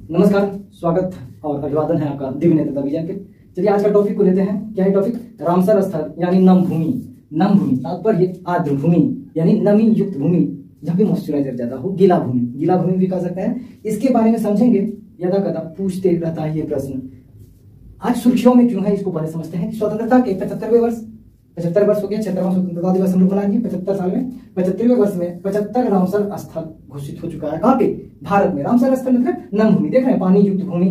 नमस्कार, स्वागत और अभिवादन है आपका दिव्य नेत्र विजन के। चलिए आज का टॉपिक को लेते हैं। क्या है टॉपिक? रामसर स्थल यानी नम भूमि। नम भूमि तात्पर्य आर्द्र भूमि यानी नमी युक्त भूमि, जहाँ पे मॉइस्चराइजर ज्यादा हो, गीला भूमि। गीला भूमि भी कह सकते हैं। इसके बारे में समझेंगे। यदा कदा पूछते रहता है ये प्रश्न, आज सुर्खियों में क्यों है, इसको पहले समझते हैं। स्वतंत्रता के 75वें वर्ष, 75 वर्ष हो गया, 76वां स्वतंत्रता दिवस हम लोग मनाएंगे 75 साल में। 75वें वर्ष में 75 रामसर स्थल घोषित हो चुका है। कहाँ पे? भारत में। रामसर स्थल मतलब नम भूमि, देख रहे हैं, पानी युक्त भूमि,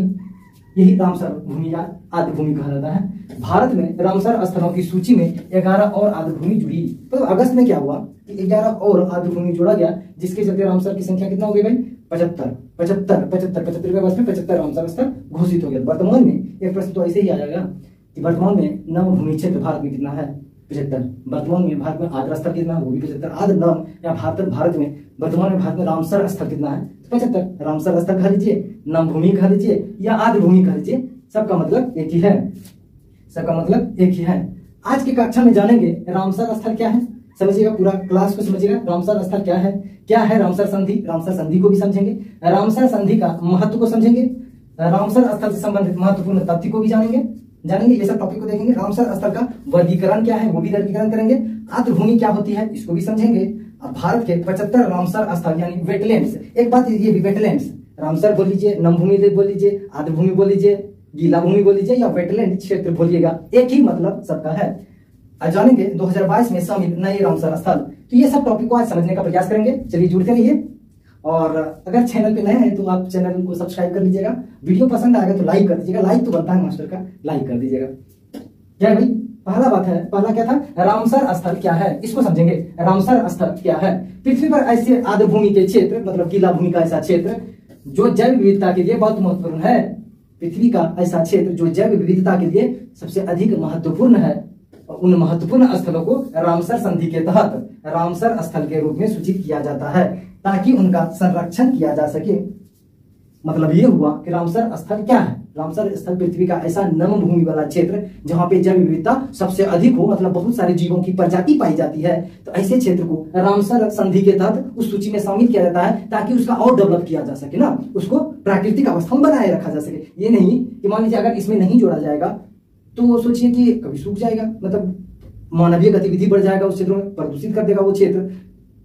यही रामसर भूमि या आर्द्र भूमि कहा जाता है। भारत में रामसर स्थलों की सूची में 11 और आर्द्र भूमि जुड़ी। तो अगस्त में क्या हुआ कि 11 और आर्द्र भूमि जोड़ा गया, जिसके चलते रामसर की संख्या कितना हो गई भाई? 75वें वर्ष में 75 रामसर स्थल घोषित हो गया। वर्तमान में एक प्रश्न तो ऐसे ही आ जाएगा कि वर्तमान में नम भूमि क्षेत्र भारत में कितना है? 75। वर्तमान में भारत में आर्द्र स्थल कितना है? वो भी 75। आर्द्र नम या भारत में वर्तमान में भारत में रामसर स्थल कितना है? 75। रामसर स्थल कह लीजिए, नम भूमि कह लीजिए या आर्द्र भूमि कह लीजिए, सबका मतलब एक ही है। सबका मतलब एक ही है। आज की कक्षा में जानेंगे रामसर स्थल क्या है। समझिएगा, पूरा क्लास को समझिएगा। रामसर स्थल क्या है, क्या है रामसर संधि, रामसर संधि को भी समझेंगे, रामसर संधि का महत्व को समझेंगे, रामसर स्थल से संबंधित महत्वपूर्ण तथ्य को भी जानेंगे। ये सब टॉपिक को देखेंगे। रामसर स्थल का वर्गीकरण क्या है, वो भी वर्गीकरण करेंगे। आर्द्र भूमि क्या होती है, इसको भी समझेंगे। अब भारत के 75 रामसर स्थल यानी वेटलैंड्स, एक बात ये भी, वेटलैंड्स, रामसर बोल लीजिए, नम भूमि बोल लीजिए, आर्द्र भूमि बोल लीजिए, गीला भूमि बोल लीजिए या वेटलैंड क्षेत्र बोलिएगा, एक ही मतलब सबका है। आज जानेंगे 2022 में शामिल नए रामसर स्थल। तो ये सब टॉपिक को आज समझने का प्रयास करेंगे। चलिए जुड़ते रहिए। और अगर चैनल पे नए हैं तो आप चैनल को सब्सक्राइब कर लीजिएगा। वीडियो पसंद आएगा तो लाइक कर दीजिएगा। लाइक तो बनता है मास्टर का, लाइक कर दीजिएगा। क्या है भाई? पहला बात है, पहला क्या था? रामसर स्थल क्या है, इसको समझेंगे। रामसर स्थल क्या है? पृथ्वी पर ऐसे आर्द्र भूमि के क्षेत्र, मतलब गीला भूमि का ऐसा क्षेत्र जो जैव विविधता के लिए बहुत महत्वपूर्ण है। पृथ्वी का ऐसा क्षेत्र जो जैव विविधता के लिए सबसे अधिक महत्वपूर्ण है। उन महत्वपूर्ण स्थलों को रामसर संधि के तहत रामसर स्थल के रूप में सूचित किया जाता है, ताकि उनका संरक्षण किया जा सके। मतलब ये हुआ कि रामसर स्थल क्या है? रामसर स्थल पृथ्वी का ऐसा नम भूमि वाला क्षेत्र जहां पे जैव विविधता सबसे अधिक हो, मतलब बहुत सारे जीवों की प्रजाति पाई जाती है। तो ऐसे क्षेत्र को रामसर संधि के तहत उस सूची में शामिल किया जाता है, ताकि उसका और डेवलप किया जा सके ना, उसको प्राकृतिक अवस्था में बनाए रखा जा सके। ये नहीं कि मान लीजिए अगर इसमें नहीं जोड़ा जाएगा तो सोचिए कि कभी सूख जाएगा, मतलब मानवीय गतिविधि बढ़ जाएगा, उस क्षेत्र में प्रदूषित कर देगा वो क्षेत्र,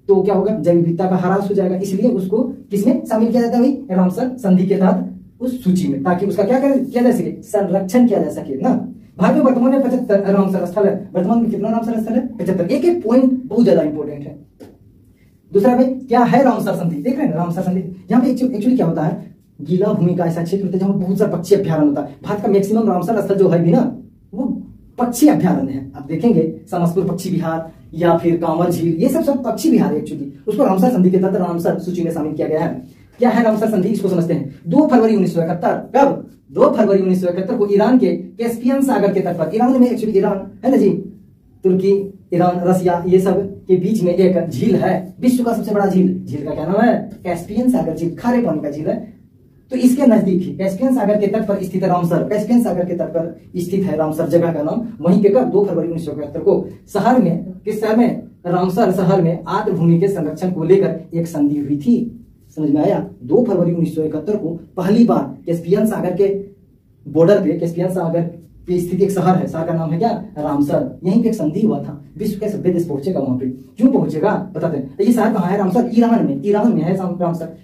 तो क्या होगा? जैव विविधता का ह्रास हो जाएगा। इसलिए उसको किसमें शामिल किया जाता है भाई? रामसर संधि के तहत उस सूची में, ताकि उसका क्या किया जा सके? संरक्षण किया जा सके ना। भारत में वर्तमान में 75 रामसर स्थल है। वर्तमान में कितना रामसर स्थल है? 75। एक एक पॉइंट बहुत ज्यादा इंपॉर्टेंट है। दूसरा भाई, क्या है रामसर संधि? देख रहे हैं रामसर संधि, यहाँ पे एक्चुअली क्या होता है? गीला भूमि का ऐसा क्षेत्र होता है जहाँ बहुत सारा पक्षी अभ्यारण्य होता है। भारत का मैक्सिमम रामसर स्थल जो है भी ना, वो पक्षी अभ्यारण्य है। आप देखेंगे समस्तपुर पक्षी विहार या फिर कांवर झील, ये सब पक्षी विहार है एक्चुअली। उसको रामसर संधि के तहत रामसर सूची में शामिल किया गया है। क्या है रामसर संधि, इसको समझते हैं। 2 फरवरी 1971, कब? 2 फरवरी 1971 को ईरान के कैस्पियन सागर के तट पर, ईरान में एक्चुअली ईरान है ना जी, तुर्की, ईरान, रसिया, ये सब के बीच में एक झील है, विश्व का सबसे बड़ा झील का क्या नाम है? कैस्पियन सागर झील, खारे पानी का झील है। तो इसके नजदीक ही कैस्पियन सागर के तट पर स्थित है रामसर। कैस्पियन सागर के तट पर स्थित है रामसर, जगह का नाम। वहीं के कब? 2 फरवरी 1971 को शहर में, किस शहर में? रामसर शहर में आर्द्र भूमि के संरक्षण को लेकर एक संधि हुई थी। समझ में आया? 2 फरवरी 1971 को पहली बार कैस्पियन सागर के बॉर्डर पे, कैस्पियन सागर पे स्थित एक शहर है, शहर का नाम है क्या? रामसर। यहीं पे एक संधि हुआ था। विश्व के सभ्य देश पहुंचेगा वहां पे, क्यों पहुंचेगा बताते हैं। ये शहर कहाँ है? रामसर, ईरान में। ईरान में है रामसर।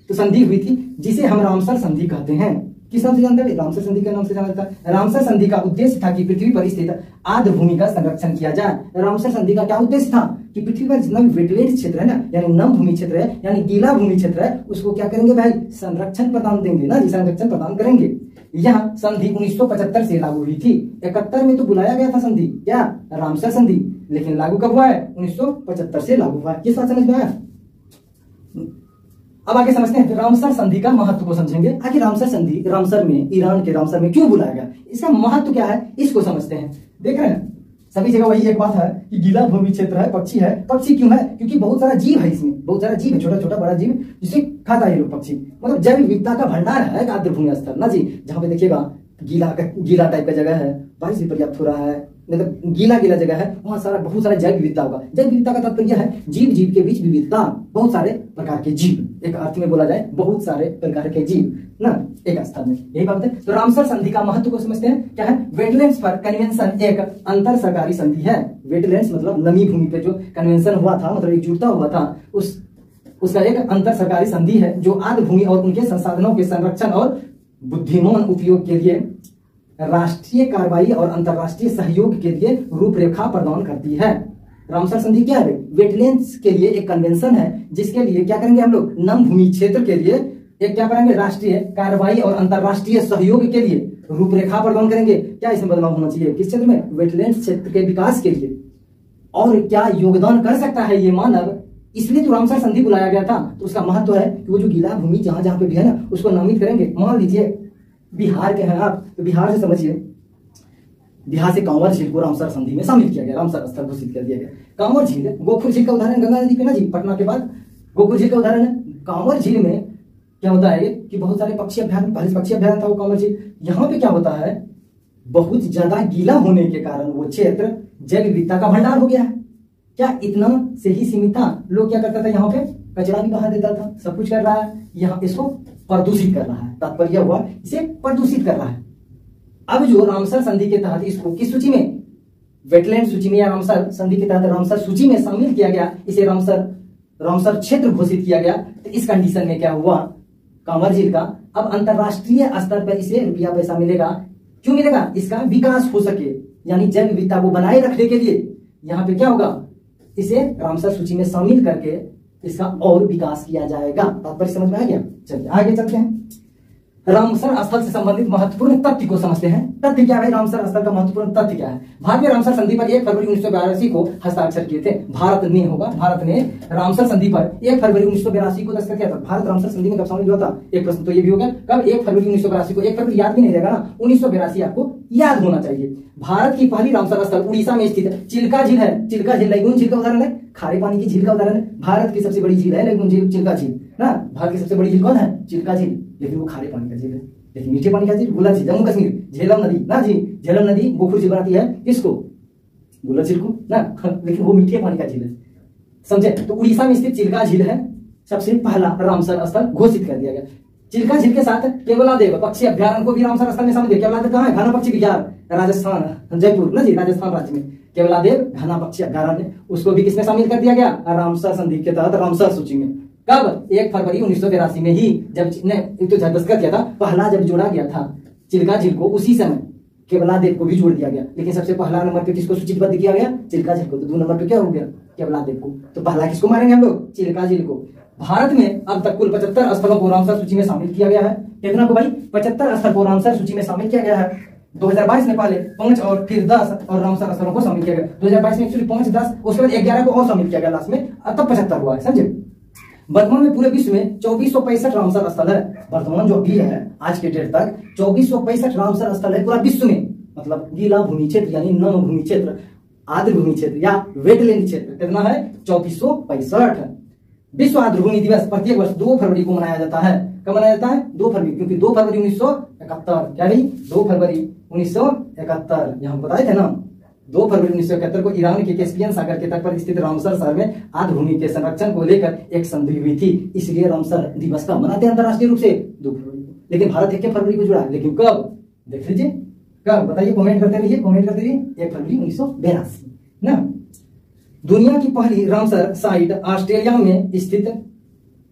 तो संधि हुई थी, जिसे हम रामसर संधि कहते हैं। किस नाम से जानते हैं? रामसर संधि के नाम से जाना जाता है। रामसर संधि का उद्देश्य था कि पृथ्वी पर स्थित आर्द्र भूमि का संरक्षण किया जाए। रामसर संधि का क्या उद्देश्य था? कि पृथ्वी पर जितना भी वेटलैंड क्षेत्र है ना, यानी नम भूमि क्षेत्र है, यानी गीला भूमि क्षेत्र है, उसको क्या करेंगे भाई? संरक्षण प्रदान देंगे ना जी, संरक्षण प्रदान करेंगे। यह संधि 1975 से लागू हुई थी। 71 में तो बुलाया गया था संधि, क्या? रामसर संधि, लेकिन लागू कब हुआ है? 1975 से लागू हुआ है। ये बात समझ में आया? अब आगे समझते हैं। तो रामसर संधि का महत्व को समझेंगे। आखिर रामसर संधि रामसर में, ईरान के रामसर में क्यों बुलाया गया, इसका महत्व क्या है, इसको समझते हैं। देख रहे हैं सभी जगह वही एक बात है कि गीला भूमि क्षेत्र है, पक्षी है। पक्षी क्यों है? क्योंकि बहुत सारा जीव है इसमें, बहुत सारा जीव है, छोटा छोटा बड़ा जीव, जिसे खाता है ये लोग पक्षी। मतलब जैव विविधता का भंडार है आर्द्र भूमि स्थल ना जी, जहाँ पे देखिएगा गीला टाइप का जगह है, बारिश भी पर्याप्त हो रहा है, मतलब गीला गीला जगह है, वहां सारा बहुत सारा जैव विविधता होगा। जैव विविधता का तात्पर्य है जीव जीव के बीच विविधता, बहुत सारे प्रकार के जीव, एक अर्थ में बोला जाए बहुत सारे प्रकार के जीव ना एक स्थल में, यही बात है। तो रामसर संधि का महत्व को समझते हैं, क्या है? वेटलैंड्स पर कन्वेंशन एक अंतर सरकारी संधि है। वेटलैंड्स मतलब नमी भूमि पे जो कन्वेंशन हुआ था, मतलब एकजुटता हुआ था, उसका एक अंतर सरकारी संधि है जो आर्द्र भूमि और उनके संसाधनों के संरक्षण और बुद्धिमान उपयोग के लिए राष्ट्रीय कार्रवाई और अंतरराष्ट्रीय सहयोग के लिए रूपरेखा प्रदान करती है। रामसर संधि क्या है? वेटलैंड्स के लिए एक कन्वेंशन है जिसके लिए क्या करेंगे हम लोग? नम भूमि क्षेत्र के लिए एक क्या करेंगे? राष्ट्रीय कार्रवाई और अंतरराष्ट्रीय सहयोग के लिए रूपरेखा प्रदान करेंगे। क्या इसमें बदलाव होना चाहिए? किस क्षेत्र में? वेटलैंड क्षेत्र के विकास के लिए। और क्या योगदान कर सकता है ये मानव, इसलिए तो रामसर संधि बुलाया गया था। तो उसका महत्व है कि वो जो गीला भूमि जहां जहां पे भी है ना, उसको नामित करेंगे। मान लीजिए बिहार के हैं आप, तो बिहार से समझिए, बिहार से कांवर झील को रामसर संधि में शामिल किया गया, रामसर स्थल घोषित कर दिया गया। कांवर झील, गोखुर झील का उदाहरण गंगा नदी पे ना जी, पटना के बाद गोखुर झील का उदाहरण है। कांवर झील में क्या होता है कि बहुत सारे पक्षी अभ्यारण्य, पहले पक्षी अभ्यारण्य था वो कांवर झील। यहाँ पे क्या होता है, बहुत ज्यादा गीला होने के कारण वो क्षेत्र जैव विविधता का भंडार हो गया है। क्या इतना से ही सीमित था? लोग क्या करता था, यहाँ पे कचरा भी बहा देता था, सब कुछ कर रहा है, यहाँ इसको प्रदूषित कर रहा है। तात्पर्य हुआ इसे प्रदूषित कर रहा है। अब जो रामसर संधि के तहत इसको किस सूची में? वेटलैंड सूची में या रामसर संधि के तहत रामसर सूची में शामिल किया गया, इसे रामसर क्षेत्र घोषित किया गया। तो इस कंडीशन में क्या हुआ, कांवर झील का अब अंतरराष्ट्रीय स्तर पर इसे रुपया पैसा मिलेगा। क्यों मिलेगा? इसका विकास हो सके, यानी जैव विविधता को बनाए रखने के लिए यहाँ पे क्या होगा, इसे रामसर सूची में शामिल करके इसका और विकास किया जाएगा। तात्पर्य समझ में आ गया? चलिए आगे चलते हैं। रामसर स्थल से संबंधित महत्वपूर्ण तथ्य को समझते हैं। तथ्य क्या है? रामसर स्थल का महत्वपूर्ण तथ्य क्या है? भारत ने रामसर संधि पर 1 फरवरी 1982 को हस्ताक्षर किए थे। भारत ने रामसर संधि पर 1 फरवरी 1982 को दस्तखत किया था। भारत रामसर संधि में कब शामिल हुआ था? एक प्रश्न तो ये भी हो गया, कब? 1 फरवरी 1982 को। 1 फरवरी याद भी नहीं रहेगा ना, 1982 आपको याद होना चाहिए। भारत की पहली रामसर स्थल उड़ीसा में स्थित चिल्का झील है। चिल्का झील लैगून झील का उदाहरण है, खारे पानी की झील का उदाहरण है। भारत की सबसे बड़ी झील है लैगून झील, चिल्का झील ना। भारत की सबसे बड़ी झील कौन है? चिल्का झील, लेकिन वो खारे पानी का झील है। लेकिन मीठे पानी का झील गुलर झील, जम्मू कश्मीर, झेलम नदी ना जी, झेलम नदी गोखुर झील बनाती है किसको? गुलर झील को ना, लेकिन वो मीठे पानी का झील है, समझे? तो उड़ीसा में स्थित चिल्का झील है सबसे पहला रामसर स्थल घोषित कर दिया गया। चिल्का झील के साथ केवलादेव पक्षी अभ्यारण्य को भी रामसर स्थल में शामिल किया। केवलादेव कहाँ है? घना पक्षी विहार, राजस्थान, जयपुर ना जी, राजस्थान राज्य में केवलादेव घना पक्षी अभ्यारण्य, उसको भी किसमें शामिल कर दिया गया? रामसर संधि के तहत रामसर सूची में। कब? 1 फरवरी 1982 में ही, जब तो दस्तखत किया था, पहला जब जोड़ा गया था चिल्का झील को, उसी समय केवलादेव को भी जोड़ दिया गया। लेकिन सबसे पहला नंबर पे किसको सूचीबद्ध किया गया? चिल्का झील को। तो 2 नंबर पे क्या हो गया? केवलादेव को। तो पहला किसको मारेंगे हम लोग? चिल्का झील को। भारत में अब तक कुल 75 स्थलों को रामसर सूची में शामिल किया गया है। कितना को भाई? 75 स्थल को रामसर सूची में शामिल किया गया है। 2022 में पहले 5 और फिर 10 और रामसर स्थलों को शामिल किया गया। 2022 में एक्चुअली 5, 10, उसके बाद 11 को और शामिल किया गया लास्ट में, तब 75 हुआ है, समझे? वर्तमान में पूरे विश्व में 2465 रामसर स्थल है। वर्तमान जो अभी है आज के डेट तक 2465 रामसर स्थल है पूरा विश्व में। मतलब गीला भूमि क्षेत्र यानी नम भूमि क्षेत्र, आर्द्र भूमि क्षेत्र या वेटलैंड क्षेत्र कितना है? 2465। विश्व आर्द्र भूमि दिवस प्रत्येक वर्ष 2 फरवरी को मनाया जाता है। कब मनाया जाता है? 2 फरवरी, क्योंकि 2 फरवरी 1971, क्या भाई? 2 फरवरी 1971, यहाँ बताए थे ना। 2 फरवरी 1971 को ईरान के कैस्पियन सागर के तट पर स्थित रामसर शहर में आर्द्र भूमि के संरक्षण को लेकर एक संधि हुई थी। इसलिए रामसर दिवस का मनाते हैं अंतरराष्ट्रीय रूप से 2 फरवरी को। लेकिन भारत 1 फरवरी को जुड़ा, लेकिन कब? देख लीजिए कब, बताइए, कमेंट करते रहिए, कमेंट करते रहिए। 1 फरवरी 1982 ना। दुनिया की पहली रामसर साइट ऑस्ट्रेलिया में स्थित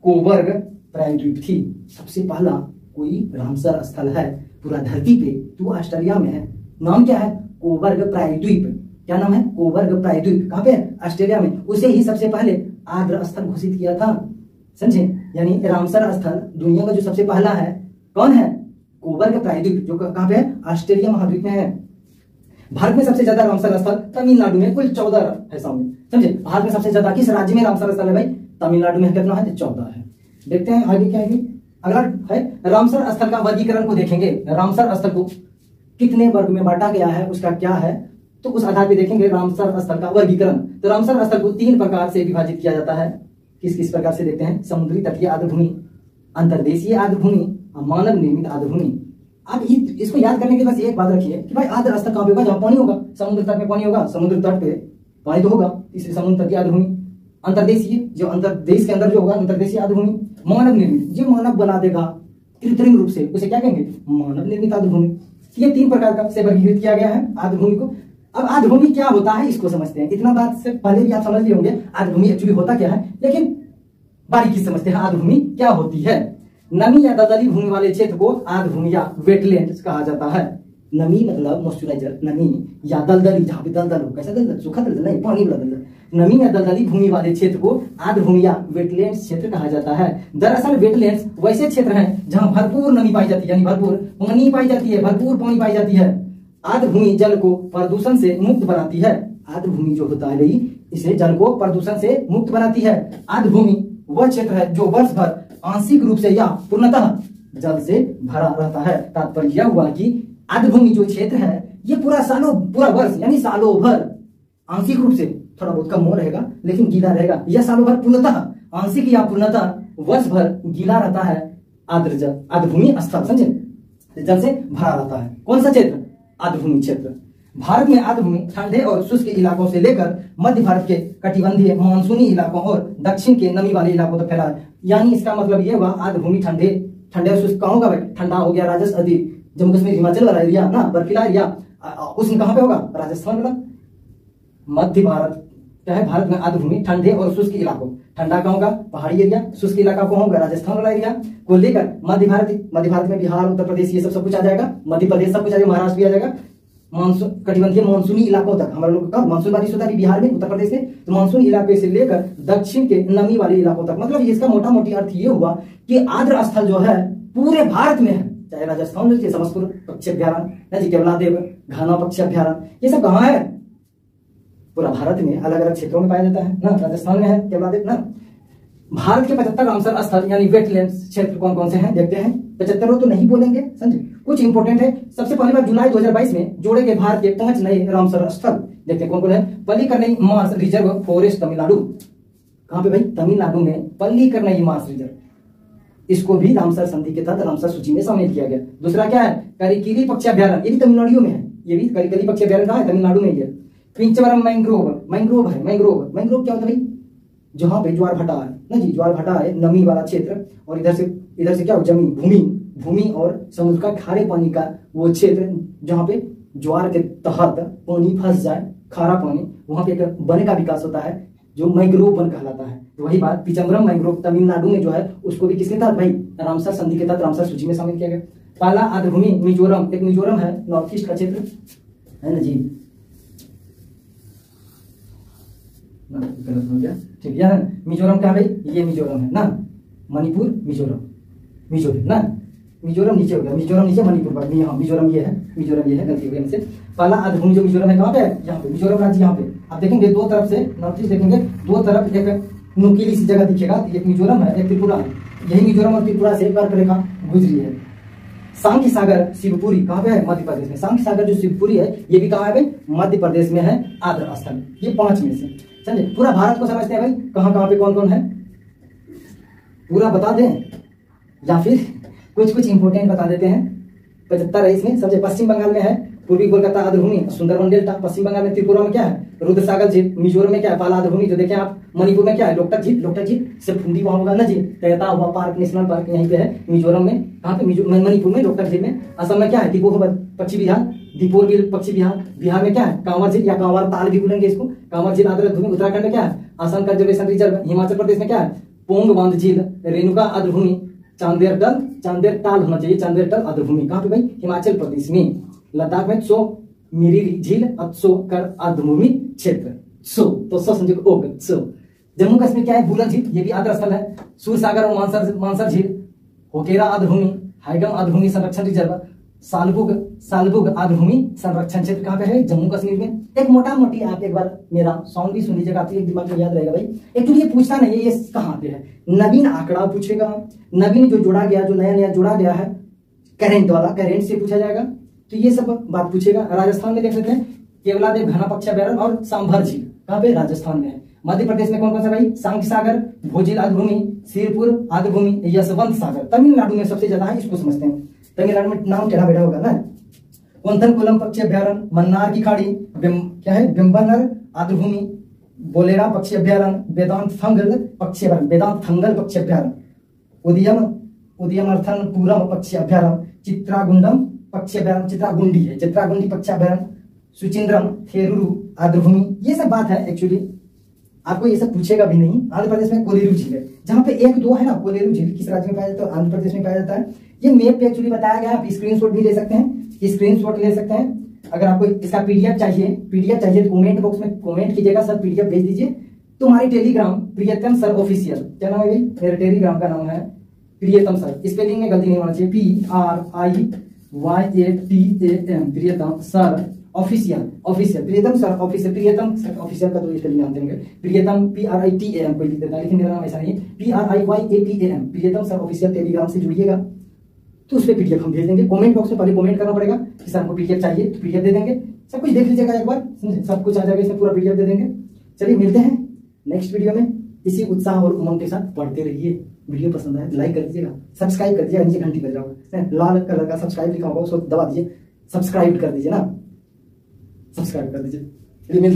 कोबर्ग प्रायद्वीप थी। सबसे पहला कोई रामसर स्थल है पूरा धरती पे तो ऑस्ट्रेलिया में है। नाम क्या है? कोबर्ग प्रायद्वीप। क्या नाम है? कोबर्ग प्रायद्वीप। कहाँ पे है? ऑस्ट्रेलिया में। उसे ही सबसे पहले आर्द्र स्थल घोषित किया था, समझे? यानी रामसर स्थल दुनिया का जो सबसे पहला है, कौन है? कोबर्ग प्रायद्वीप, जो कहाँ पे है? ऑस्ट्रेलिया महाद्वीप में है। भारत में सबसे ज्यादा रामसर स्थल तमिलनाडु में, कुल 14 है सामने, समझे? भारत में सबसे ज्यादा किस राज्य में रामसर स्थल है भाई? तमिलनाडु में। कितना है? 14 है। देखते हैं आगे क्या है। अगला है रामसर स्थल का वर्गीकरण को देखेंगे। रामसर स्थल को कितने वर्ग में बांटा गया है, उसका क्या है, तो उस आधार पे देखेंगे रामसर स्थल का वर्गीकरण। तो रामसर स्थल को 3 प्रकार से विभाजित किया जाता है। किस किस प्रकार से देखते हैं? समुद्री तटीय आर्द्र भूमि, अंतर्देशीय आर्द्र भूमि और मानव निर्मित आर्द्र भूमि। आप इसको याद करने के बाद एक बात रखिए कि भाई आर्द्र स्थल कहाँ पे होगा, जहाँ पानी होगा। समुद्र तट में पानी होगा, समुद्र तट पे पानी तो होगा, इसलिए समुद्र तट की आर्द्र भूमि। अंतर्देशीय, जो अंतर्देश के अंदर जो होगा अंतर्देशीय आर्द्र भूमि। मानव निर्मित, जो मानव बना देगा कृत्रिम रूप से, उसे क्या कहेंगे, मानव निर्मित आर्द्र भूमि। ये 3 प्रकार का से वर्गीकृत किया गया है आर्द्र भूमि को। अब आर्द्र भूमि क्या होता है इसको समझते हैं। इतना बात से पहले भी आप समझ लिए होंगे आर्द्र भूमि एक्चुअली होता क्या है, लेकिन बारीकी समझते हैं आर्द्र भूमि क्या होती है। नमी या दलदली भूमि वाले क्षेत्र को आर्द्र भूमि या वेटलैंड कहा जाता है। नमी मतलब मॉइस्चराइजर, नमी या दलदली, जहाँ पे दलदल हो, कैसा दलदल, सूखा दलदल नहीं, पानी वाला दलदल। नमी या दलदली भूमि वाले क्षेत्र को आर्द्र भूमि या वेटलैंड्स क्षेत्र कहा जाता है। दरअसल वेटलैंड्स वैसे क्षेत्र हैं जहां भरपूर नमी पाई जाती है, यानी भरपूर पानी पाई जाती है, भरपूर पानी पाई जाती है। आर्द्र भूमि जल को प्रदूषण से मुक्त बनाती है। आर्द्र भूमि जो होता है भाई, इसे जल को प्रदूषण से मुक्त बनाती है। आर्द्र भूमि वह क्षेत्र है जो वर्ष भर आंशिक रूप से या पूर्णतः जल से भरा रहता है। तात्पर्य यह हुआ कि आर्द्र भूमि जो क्षेत्र है ये पूरा वर्ष यानी सालों भर आंशिक रूप से, थोड़ा बहुत कम हो रहेगा लेकिन गीला रहेगा, यह सालों भर पूर्णतः आंशिक या पूर्णतः वर्ष भर गीला रहता है। आर्द्र भूमि स्थल, समझे, जल से भरा रहता है। कौन सा क्षेत्र, आर्द्र भूमि क्षेत्र। भारत में आर्द्र भूमि ठंडे और शुष्क इलाकों से लेकर मध्य भारत के कटिबंधीय मानसूनी इलाकों और दक्षिण के नमी वाले इलाकों तक फैला है। यानी इसका मतलब ये हुआ आर्द्र भूमि ठंडे और शुष्क कहाँ होगा भाई, ठंडा हो गया राजस्थान, जम्मू कश्मीर हिमाचल वाला एरिया ना, बर्फीला एरिया, उसमें कहाँ पे होगा, राजस्थान वाला। मध्य भारत क्या है, भारत में आर्द्र भूमि ठंडे और शुष्क इलाकों, ठंडा कहाँ होगा, पहाड़ी एरिया, शुष्क इलाका कहाँ होगा, राजस्थान वाला एरिया को लेकर मध्य भारत में बिहार, उत्तर प्रदेश, ये सब कुछ आ जाएगा, मध्य प्रदेश सब कुछ आ जाएगा, महाराष्ट्र भी आ जाएगा। मानसून कटिबंधीय मानसूनी इलाकों तक हमारे लोग का मानसून बारिश होता है बिहार में, उत्तर प्रदेश में, तो मानसून इलाके से लेकर दक्षिण के नमी वाले इलाकों तक। मतलब इसका मोटा मोटी अर्थ ये हुआ कि आर्द्र स्थल जो है पूरे भारत में है, चाहे राजस्थान में समस्तपुर पक्षी अभ्यारण्य, केवलादेव घना पक्षी अभ्यारण्य, ये सब कहाँ है, पूरा भारत में अलग अलग क्षेत्रों में पाया जाता है ना। राजस्थान में है केवलादेव ना। भारत के 75 रामसर स्थल यानी वेटलैंड्स क्षेत्र कौन कौन से हैं देखते हैं। 75 तो नहीं बोलेंगे, समझे, कुछ इंपोर्टेंट है। सबसे पहली बार जुलाई 2022 में जोड़े गए भारत के 5 नए रामसर स्थल देखते हैं कौन कौन है। Pallikaranai Mars reserve forest Tamil Nadu, कहां पे भाई, तमिलनाडु में पल्लीकरनई मार्स रिजर्व, इसको भी रामसर संधि के तहत रामसर सूची में शामिल किया गया। दूसरा क्या है, करिकिली पक्षी अभ्यारण्य, ये भी तमिलनाडु में है, ये भी करिकिली पक्षी अभ्यारण्य कहाँ है, तमिलनाडु में ही है। पिंचवरम मैंग्रोव है, मैंग्रोव क्या होता है भाई, जहां पे ज्वार भाटा है ना जी, ज्वार भाटा है, नमी वाला क्षेत्र, और इधर से क्या हो, जमीन भूमि और समुद्र का खारे पानी का वो क्षेत्र जहां पे ज्वार के तहत पानी फंस जाए, खारा पानी, वहां पे एक वन का विकास होता है जो मैंग्रोव वन कहलाता है। तो वही बात, पिचमरम मैंग्रोव तमिलनाडु में जो है उसको भी किसके तहत भाई, रामसर संधि के तहत रामसर सूची में शामिल किया गया। पहला आर्द्र भूमि मिजोरम, एक मिजोरम है नॉर्थ ईस्ट का क्षेत्र है ना जी, गलत हो गया, ठीक है। मिजोरम क्या भाई, ये मिजोरम है ना, मणिपुर मिजोरम ना, मिजोरम नीचे हो गया, मिजोरम नीचे, मणिपुर पर, हाँ मिजोरम ये है, गलती हो गई हमसे। पहला आर्द्र भूमि जो मिजोरम है कहाँ पे है, यहाँ पे मिजोरम राज्य, यहाँ पे आप देखेंगे दो तरफ से नॉर्थ ईस्ट देखेंगे, दो तरफ एक नुकीली सी जगह दिखेगा, एक मिजोरम है एक त्रिपुरा है, यही मिजोरम और त्रिपुरा से कर्क रेखा गुजरी है। सांखी सागर शिवपुरी कहाँ पे है, मध्य प्रदेश में। सांखी सागर जो शिवपुरी है ये भी कहाँ है भाई, मध्य प्रदेश में है आर्द्र स्थल। ये 5 में से समझे, पूरा भारत को समझते हैं भाई, कहाँ कहाँ पे कौन कौन है, पूरा बता दें या फिर कुछ इंपोर्टेंट बता देते हैं। 75 है इसमें, समझे। पश्चिम बंगाल में है पूर्वी कोलकाता आर्द्र भूमि, सुंदरवन डेल्टा, पश्चिम बंगाल में। त्रिपुरा में क्या है, रुद्रसागर झील। मिजोरम में क्या है, पाला आर्द्र भूमि जो देखें आप। मणिपुर में क्या है, लोकटक झील से फुंडी वहां होगा ना जी, तैरता हुआ पार्क, नेशनल पार्क यहीं पे है मिजोरम में। कहाँ पे, मणिपुर में, लोकटक झील में। असम में क्या है, दीपोर पक्षी विहार, दीपोर बिल पक्षी विहार। बिहार में क्या है, कांवर झील या कांवर ताल भी बोलेंगे इसको, कांवर झील आर्द्र भूमि। उत्तराखंड में क्या है, असम कंजर्वेशन रिजर्व। हिमाचल प्रदेश में क्या है, पोंग बांध झील, रेणुका आर्द्र भूमि। चांदेर टाल होना चाहिए, चांदेर टाल आर्द्र भूमि कहाँ पे भाई, हिमाचल प्रदेश में। लद्दाख में त्सो मिरिरी झील, त्सो कर आर्द्र भूमि क्षेत्र। तो समझे ओके। जम्मू कश्मीर क्या है, बुलंद झील, ये भी आर्द्र स्थल है। सूरसागर और मानसर झील। होकेरा आर्द्र भूमि, हाइगम आर्द्र भूमि संरक्षण रिजर्व। सालबुग आर्द्र भूमि संरक्षण क्षेत्र कहाँ पे है, जम्मू कश्मीर में। एक मोटा मोटी आप एक बार मेरा सॉन्ग भी सुन लीजिएगा, आपके दिमाग में याद रहेगा भाई। एक तो ये पूछता नहीं है ये कहाँ पे है, नवीन आंकड़ा पूछेगा, नवीन जो जोड़ा गया, जो नया जोड़ा गया है, करेंट वाला, करेंट से पूछा जाएगा, तो ये सब बात पूछेगा। राजस्थान में देख सकते हैं केवलादेव घना पक्षी अभ्यारण्य और सांभर झील, कहाँ पे, राजस्थान में है। मध्य प्रदेश में कौन कौन सा भाई? सांख्य सागर, भोजिल आद्रभूमि, सिरपुर आद्रभूमि, यशवंत सागर। तमिलनाडु में सबसे ज्यादा है, इसको समझते हैं। तमिलनाडु में नाम टेढ़ा बेढ़ा होगा ना। कोंथनकुलम पक्षी अभ्यारण्य, मन्नार की खाड़ी, क्या है? वेम्बनर आद्रभूमि, बोलेरा पक्षी अभ्यारण्य, वेदांत थंगल पक्षी अभ्यारण्य, वेदांत थंगल पक्षी अभ्यारण्य, उदयमर्थनपुरम पक्षी अभ्यारण्य, चित्रागुंडम पक्षी अभ्यारण्य, चित्रागुंडी है, चित्रागुंडी पक्षी अभ्यारण्य, सुचिंद्रम, थेरुरु आद्रभूमि। ये सब बात है एक्चुअली, आपको ये सब पूछेगा भी नहीं। आंध्र प्रदेश में कोलेरू झील है, जहां पे 1-2 है ना। कोलेरू झील किस राज्य में पाया जाता है? आंध्र प्रदेश में पाया जाता है। ये मैप पे एक्चुअली बताया गया है, आप स्क्रीनशॉट भी ले सकते हैं, स्क्रीनशॉट ले सकते हैं। अगर आपको इसका पीडीएफ चाहिए तो कमेंट बॉक्स में कमेंट कीजिएगा, सर पीडीएफ भेज दीजिए। तुम्हारे टेलीग्राम प्रियतम सर ऑफिशियल, क्या नाम है भाई? मेरे टेलीग्राम का नाम है प्रियतम सर। स्पेलिंग में गलती नहीं होना चाहिए, PRIYATAM, प्रियतम सर ऑफिशियल, प्रियतम सर ऑफिशियल, प्रियतम सर ऑफिशियल का तो स्पेलिंग जानते होंगे। प्रियतम PRITAM कोई लिख देता है, लेकिन मेरा नाम ऐसा नहीं है, PRIYATAM, प्रियतम सर ऑफिशियल। टेलीग्राम से जुड़िएगा तो उस पर पीडीएफ हम भेज देंगे। कमेंट बॉक्स में पहले कमेंट करना पड़ेगा कि सर हमको पीडीएफ चाहिए, तो पीडीएफ दे देंगे। सब कुछ देख लीजिएगा एक बार, सब कुछ आ जाएगा इसमें, पूरा पीडीएफ दे देंगे। चलिए मिलते हैं नेक्स्ट वीडियो में। इसी उत्साह और उमंग के साथ पढ़ते रहिए। वीडियो पसंद आए तो लाइक कर दीजिएगा, सब्सक्राइब कर दीजिएगा, नीचे घंटी बज रहा होगा, लाल कलर का सब्सक्राइब लिखा होगा, उसको दबा दीजिए, सब्सक्राइब कर दीजिए ना, सब्सक्राइब कर दीजिए।